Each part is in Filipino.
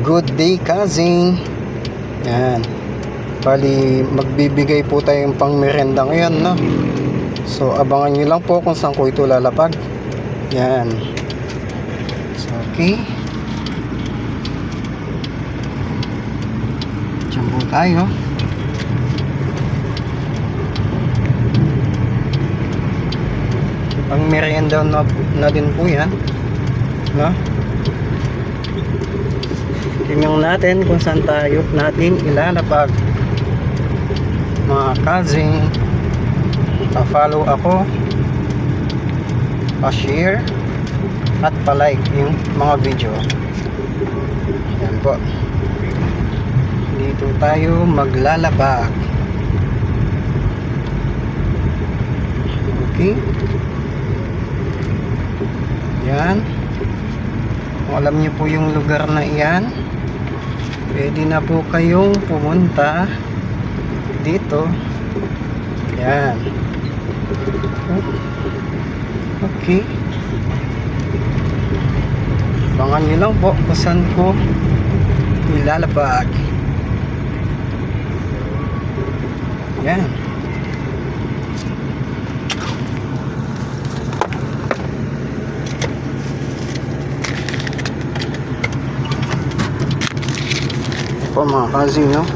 Good day, cousin. Yan. Bali, magbibigay po tayong pang merenda ngayon, no? So, abangan nyo lang po kung saan ko ito lalapag. Yan. So, okay. Diyan po tayo. Pang merienda na din po yan, no? Tingnan natin kung saan tayo natin ilalapag, mga cousin. Pa-follow ako, pa-share at pa-like yung mga video. Yan po, dito tayo maglalapag. Okay, yan. Kung alam niyo po yung lugar na iyan, pwede na po kayong pumunta dito. Yan. Okay. Abangan nyo lang po kung saan ko ilalapag. Yan. Po mga cousin, no?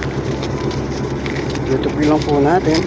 YouTube lang po natin.